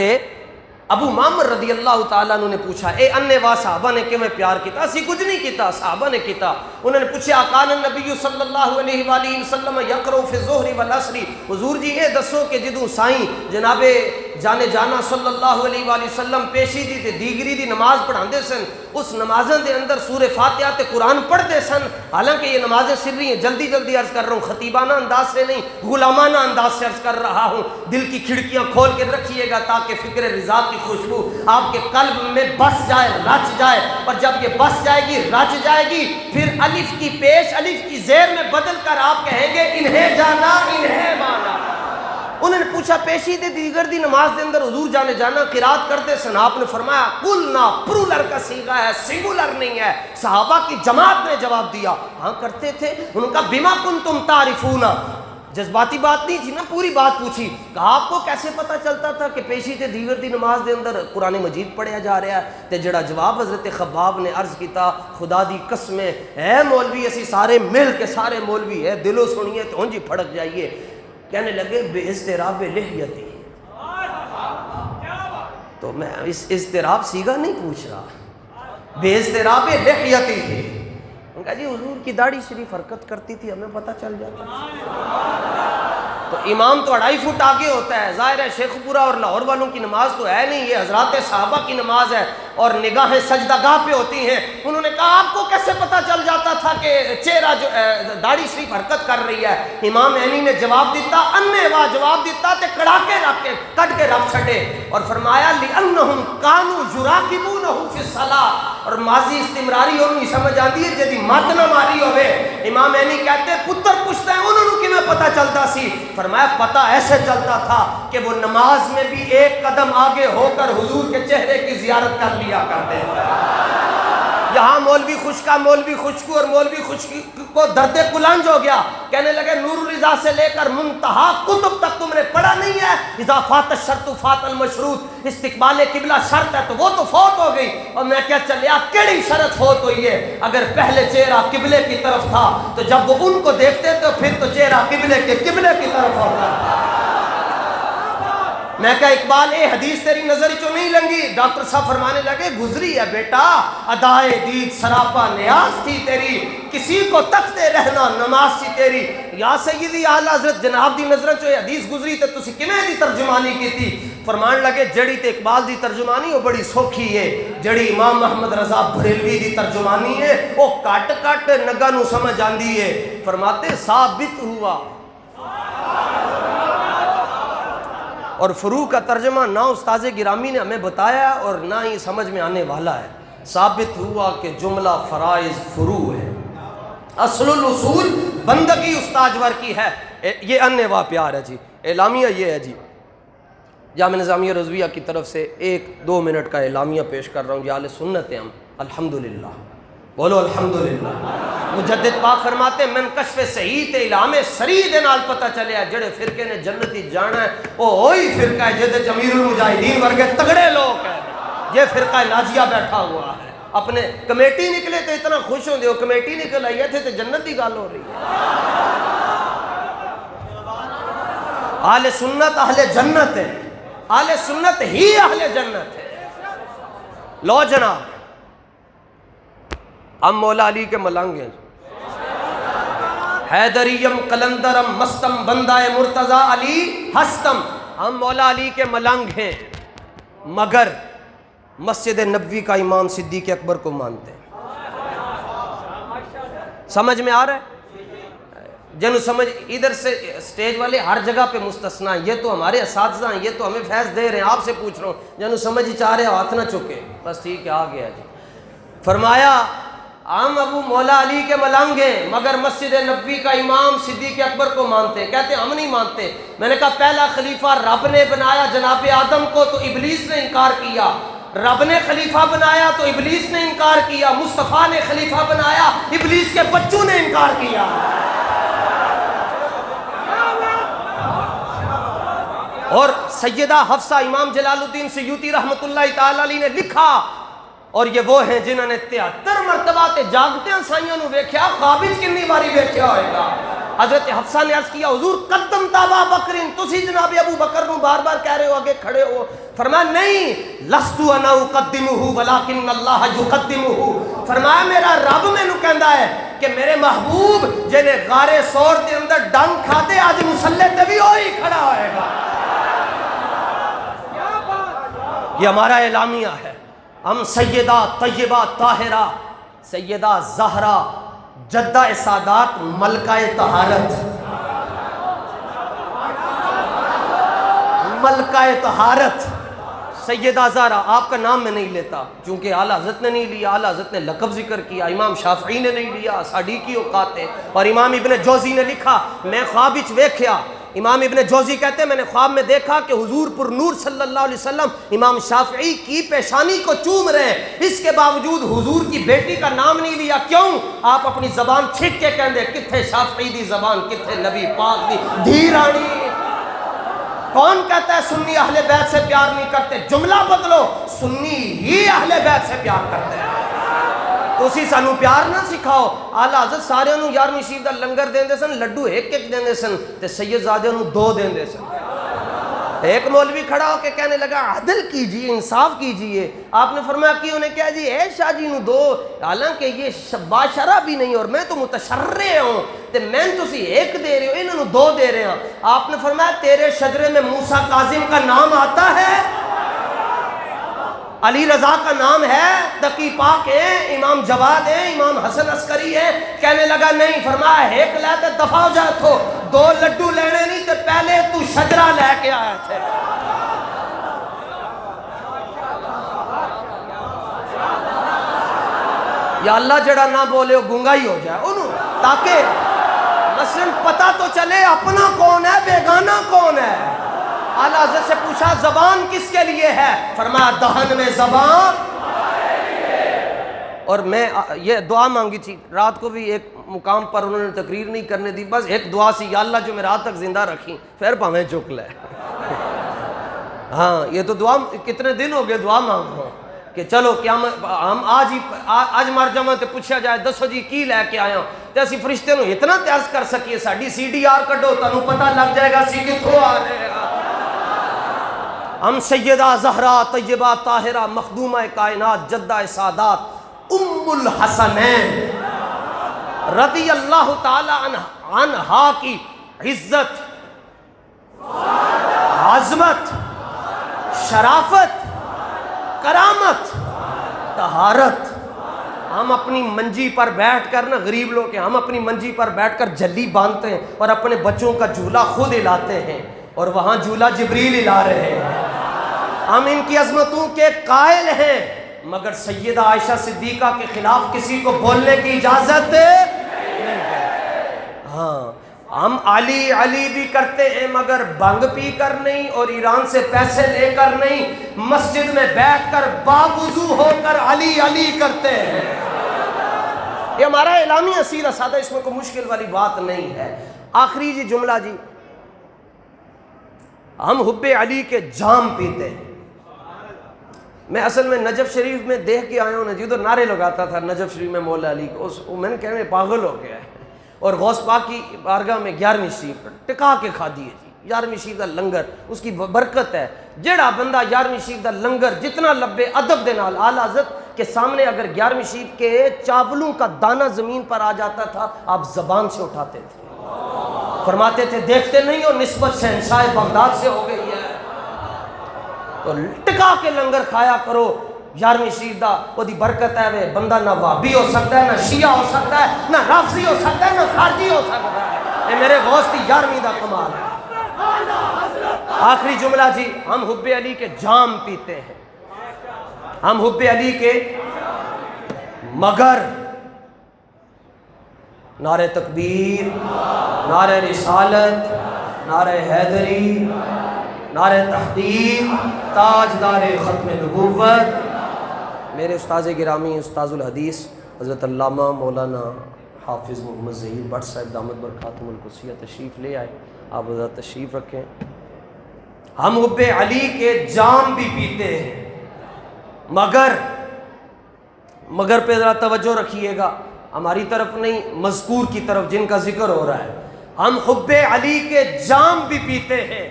ابو معمر رضی اللہ تعالیٰ عنہ نے پوچھا اے انے وا صحابہ نے کہ میں پیار کیتا؟ اسی کچھ نہیں کیتا، صحابہ نے کیتا۔ انہوں نے پوچھا کان النبی صلی اللہ علیہ وآلہ وسلم یقرأ فی الظہر والعصر، حضور جی یہ دسو کہ جدوں سائیں جناب جانے جانا صلی اللہ علیہ وآلہ وسلم پیشی دی تے دیگری دی نماز پڑھاندے سن، اس نمازوں دے اندر سورہ فاتحہ تے قرآن پڑھتے سن، حالانکہ یہ نمازیں سری ہیں، جلدی جلدی عرض کر رہا ہوں، خطیبانہ انداز سے نہیں، غلامانہ انداز سے عرض کر رہا ہوں، دل کی کھڑکیاں کھول کے رکھیے گا تاکہ فکر رضا کی خوشبو آپ کے قلب میں بس جائے، رچ جائے، اور جب یہ بس جائے گی، رچ جائے گی، پھر الف کی پیش الف کی زیر میں بدل کر آپ کہیں گے انہیں جانا انہیں مانا۔ انہوں نے پوچھا پیشی دے دیگر دی نماز دے اندر حضور جانے جانا قرات کرتے سن، آپ نے فرمایا قلنا، پرولر کا صیغہ ہے، سنگولر نہیں ہے۔ صحابہ کی جماعت نے جواب دیا ہاں کرتے تھے۔ انہوں نے کہا بما کنتم تعرفون، جذباتی بات نہیں تھی نا، پوری بات پوچھی، کہا آپ کو کیسے پتہ چلتا تھا کہ پیشی تے دیگر دی نماز دے اندر قرآن مجید پڑھیا جا رہا ہے؟ تے جڑا جواب حضرت خباب نے عرض کیتا خدا دی قسم ہے مولوی اسی سارے مل کے سارے مولوی ہے دلو سنیے تو ہنجی پھڑک جائیے، کہنے لگے بے اضطراب لحیتی، تو میں اس اضطراب سیگا نہیں پوچھ رہا، بے اضطراب لحیتی ہے۔ ان کہا جی حضور کی داڑھی شریف حرکت کرتی تھی، ہمیں پتہ چل جاتا تو امام تو 2.5 فٹ آگے ہوتا ہے، ظاہر ہے شیخ پورہ اور لاہور والوں کی نماز تو ہے نہیں، یہ حضرات صحابہ کی نماز ہے اور نگاہیں سجدہ گاہ پہ ہوتی ہیں۔ انہوں نے کہا آپ کو کیسے پتہ چل جاتا تھا کہ چہرہ جو داڑھی شریف حرکت کر رہی ہے؟ امام عینی نے جواب دیتا، انے وا جواب دیتا تے کڑا کے رکھ کے کٹ کے رکھ چھڑے اور فرمایا لِأَنَّهُمْ كَانُوا يُرَاقِبُونَهُ فِي الصَّلَاةِ، اور ماضی استمراری ہوئی سمجھ آتی ہے جدی مت نہ ماری ہوئے۔ امام عینی کہتے پتر پوچھتے ہیں انہوں نے کیوں پتہ چلتا سی؟ فرمایا پتہ ایسے چلتا تھا کہ وہ نماز میں بھی ایک قدم آگے ہو کر حضور کے چہرے کی زیارت کر لیا کرتے ہیں۔ یہاں مولوی خشکا مولوی خشکو اور مولوی خشکی کو درد کلنج ہو گیا، کہنے لگے نور الرضا سے لے کر منتہا کتب تک تم نے پڑھا نہیں ہے، اذا فات الشرط فات المشروط، استقبال قبلہ شرط ہے تو وہ تو فوت ہو گئی۔ اور میں کیا چلیا کیڑی شرط فوت ہوئی ہے؟ اگر پہلے چہرہ قبلے کی طرف تھا تو جب وہ ان کو دیکھتے تو پھر تو چہرہ قبلے کی طرف ہوتا تھا۔ میں کہا اقبال اے حدیث تیری نظر چو نہیں لنگی؟ ڈاکٹر صاحب فرمانے لگے گزری ہے بیٹا، ادائے دید سراپا نیاز تھی تیری، کسی کو تکتے رہنا نماز سی تیری۔ یا سیدی اعلیٰ حضرت جناب دی نظر چو یہ حدیث گزری تے تسی کمیں دی ترجمانی کی تھی؟ فرمان لگے جڑی تے اقبال دی ترجمانی وہ بڑی سوکھی ہے، جڑی امام محمد رضا بریلوی دی ترجمانی ہے وہ کٹ کٹ نگا نو سمجھ آندی ہے۔ فرماتے ثابت ہوا، اور فرو کا ترجمہ نہ استاذ گرامی نے ہمیں بتایا اور نہ ہی سمجھ میں آنے والا ہے۔ ثابت ہوا کہ جملہ فرائض فرو ہے، اصل الاصول بندگی استاجور کی ہے۔ یہ انوا پیار ہے جی۔ اعلامیہ یہ ہے جی، جامع نظامیہ رضویہ کی طرف سے 1-2 منٹ کا اعلامیہ پیش کر رہا ہوں۔ اہل سنت ہیں ہم الحمدللہ، بولو الحمدللہ۔ مجدد پاک فرماتے ہیں من کشف صحیح تے علام سری دے نال پتہ چلیا جڑے فرقے نے جنتی جانا ہے وہ وہی فرقہ ہے جدے امیر المجاہدین ورگے تگڑے لوگ ہیں۔ یہ فرقہ ناجیہ بیٹھا ہوا ہے، اپنے کمیٹی نکلے تو اتنا خوش ہوں دے، وہ کمیٹی نکل آئی تھے تو جنت کی گل ہو رہی ہے۔ اہل سنت اہل جنت ہے، اہل سنت ہی اہل جنت ہے۔ لو جناب ہم مولا علی کے ملنگ ہیں، حیدریم قلندرم مستم بندہ مرتضی علی ہستم، ہم مولا علی کے ملنگ ہیں مگر مسجد نبوی کا امام صدیق اکبر کو مانتے ہیں۔ سمجھ میں آ رہا ہے؟ جنہوں سمجھ ادھر سے سٹیج والے ہر جگہ پہ مستثنا ہیں، یہ تو ہمارے اساتذہ ہیں، یہ تو ہمیں فیض دے رہے ہیں، آپ سے پوچھ رہا ہوں جنہوں سمجھ چاہ رہے ہاتھ نہ چکے، بس ٹھیک ہے آ گیا جی۔ فرمایا ہم ابو مولا علی کے ملنگ ہیں مگر مسجد نبوی کا امام صدیق اکبر کو مانتے ہیں۔ کہتے ہیں ہم نہیں مانتے۔ میں نے کہا پہلا خلیفہ رب نے بنایا جناب آدم کو تو ابلیس نے انکار کیا، رب نے خلیفہ بنایا تو ابلیس نے انکار کیا، مصطفیٰ نے خلیفہ بنایا ابلیس کے بچوں نے انکار کیا۔ اور سیدہ حفصہ امام جلال الدین سیوطی رحمت اللہ تعالی علیہ نے لکھا، اور یہ وہ ہیں جنہوں نے 73 مرتبہ تے جاگتے ہیں سائیوں نو ویکھیا، خوابش کنی باری ویکھیا ہوئے گا۔ حضرت حفصہ نے عرض کیا حضور قدم تابا بکرین، تسی جناب ابو بکر نو بار بار کہہ رہے ہو آگے کھڑے ہو. فرمایا نہیں، لستو انا اقدمہ ولکن اللہ یقدمہ. فرمایا میرا رب مینوں کہندا ہے کہ میرے محبوب جنے غار سور دے اندر ڈنگ کھاتے آج مصلی تے بھی وہی کھڑا ہوئے گا. یہ ہمارا اعلامیہ ہے. ہم سیدہ طیبہ طاہرہ سیدہ زہرا جدہ سادات ملکہ طہارت، ملکہ طہارت سیدہ زہرا. آپ کا نام میں نہیں لیتا چونکہ اعلیٰ حضرت نے نہیں لیا، اعلیٰ حضرت نے لقب ذکر کیا، امام شافعی نے نہیں لیا، ساڈی کی اوقات ہے. اور امام ابن جوزی نے لکھا میں خواب وچ ویکھیا، امام ابن جوزی کہتے ہیں میں نے خواب میں دیکھا کہ حضور پر نور صلی اللہ علیہ وسلم امام شافعی کی پیشانی کو چوم رہے ہیں، اس کے باوجود حضور کی بیٹی کا نام نہیں لیا. کیوں؟ آپ اپنی زبان چھک کے کہندے کتھے شافعی دی زبان، کتھے نبی پاک دی دھی رانی. کون کہتا ہے سنی اہل بیت سے پیار نہیں کرتے؟ جملہ بدلو، سنی ہی اہل بیت سے پیار کرتے ہیں. تو اسی سانو پیار نہ سکھاؤ. آلہ حضرت سارے انہوں 11ویں شریف دا لنگر دیندے سن، لڈو ایک ایک دیندے سن، تے سید زادے انہوں 2 دیندے سن. ایک مولوی کھڑا ہو کے کہنے لگا عدل کیجئے، انصاف کیجئے. آپ نے فرمایا کی انہیں کہا جی اے شاہ جی نو 2، حالانکہ یہ باشرہ بھی نہیں اور میں تو متشرع ہوں، تے میں تو سی 1 دے رہے ہو، انہوں 2 دے رہے ہیں. آپ نے فرمایا تیرے شجرے میں موسیٰ کاظم کا نام آتا ہے، علی رضا کا نام ہے، تقی پاک ہے، امام جواد ہے، امام حسن عسکری ہے. کہنے لگا نہیں. فرمایا 1 لے تے دفع ہو جائے تو 2 لڈو لینے نہیں تے پہلے تو شجرہ لے کے آیا تھے. یا اللہ جڑا نہ بولے وہ گنگا ہی ہو جائے انہوں، تاکہ مثلاً پتہ تو چلے اپنا کون ہے بیگانہ کون ہے. اعلیٰ حضرت سے پوچھا زبان کس کے لیے ہے؟ فرمایا دہن میں زبان. اور میں یہ دعا مانگی تھی رات کو بھی، ایک مقام پر انہوں نے تقریر نہیں کرنے دی، بس ایک دعا سی، یا اللہ جو میں رات تک زندہ رکھیں پھر پاویں چک لے. ہاں یہ تو دعا کتنے دن ہو گئے دعا مانگ رہا کہ چلو قیامت ہم آج مر جاواں تے پوچھا جائے دسو جی کی لے کے آیا تے اسی فرشتے نو اتنا تیاز کر سکیے ساڈی CDR کڈو تانوں پتہ لگ جائے گا سی کتھوں آ رہے ہیں. ہم سیدہ زہرا طیبہ طاہرہ مخدومہ کائنات جدہ سادات ام الحسنین رضی اللہ تعالی عنہا کی عزت، عظمت، شرافت، کرامت، طہارت. ہم اپنی منجی پر بیٹھ کر نا، غریب لوگ ہیں، ہم اپنی منجی پر بیٹھ کر جھلی باندھتے ہیں اور اپنے بچوں کا جھولا خود ہلاتے ہیں اور وہاں جھولا جبریل ہلا رہے ہیں. ہم ان کی عظمتوں کے قائل ہیں، مگر سیدہ عائشہ صدیقہ کے خلاف کسی کو بولنے کی اجازت نہیں ہے. ہاں ہم علی علی بھی کرتے ہیں مگر بھنگ پی کر نہیں اور ایران سے پیسے لے کر نہیں، مسجد میں بیٹھ کر باوضو ہو کر علی علی کرتے ہیں. یہ ہمارا اعلامیہ سیدھا سادہ، اس میں کوئی مشکل والی بات نہیں ہے. آخری جی جملہ جی، ہم حب علی کے جام پیتے ہیں. میں اصل میں نجف شریف میں دیکھ کے آیا ہوں نا جی، ادھر نعرے لگاتا تھا نجف شریف میں مولا علی کو، میں نے کہنے پاگل ہو گیا ہے. اور غوث پاک کی بارگاہ میں 11ویں شریف ٹکا کے کھا دیے جی. 11ویں شریف دا لنگر اس کی برکت ہے. جڑا بندہ 11ویں شریف دا لنگر جتنا لبے ادب دے نال، اعلیٰ حضرت کے سامنے اگر 11ویں شریف کے چاولوں کا دانہ زمین پر آ جاتا تھا آپ زبان سے اٹھاتے تھے، فرماتے تھے دیکھتے نہیں ہو نسبت شہنشاہ بغداد سے ہو گئی ہے. تو ٹکا کے لنگر کھایا کرو 11ویں شریف دا، وہ دی برکت ہے. وے بندہ نہ وہابی ہو سکتا ہے، نہ شیعہ ہو سکتا ہے، نہ رافضی ہو سکتا ہے، نہ خارجی ہو سکتا ہے. یہ میرے غوث دی 11ویں دا کمال ہے. آخری جملہ جی، ہم حب علی کے جام پیتے ہیں، ہم حب علی کے، مگر نعرہ تکبیر، نعرہ رسالت، نعرہ حیدری، نعرہ تحقیق، تاجدار ختم نبوت، میرے استاذ گرامی استاذ الحدیث حضرت علامہ مولانا حافظ محمد ظہیر بٹ صاحب دامت برکاتہم القدسیہ تشریف لے آئے. آپ حضرت تشریف رکھیں. ہم حب علی کے جام بھی پیتے ہیں، مگر پہ ذرا توجہ رکھیے گا، ہماری طرف نہیں مذکور کی طرف جن کا ذکر ہو رہا ہے. ہم حب علی کے جام بھی پیتے ہیں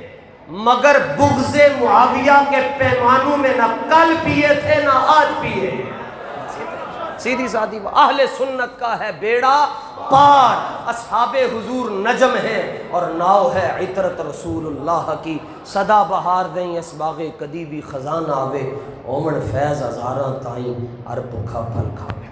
مگر بغض معاویہ کے پیمانوں میں نہ کل پیے تھے نہ آج پیے. سیدھی سادی اہل سنت کا ہے بیڑا پار. اصحاب حضور نجم ہے اور ناؤ ہے عطرت رسول اللہ کی. صدا بہار دیں اس باغ کدی بھی خزان آوے اومن فیض ہزاراں تائیں ہر بکھا پھل کھاوے.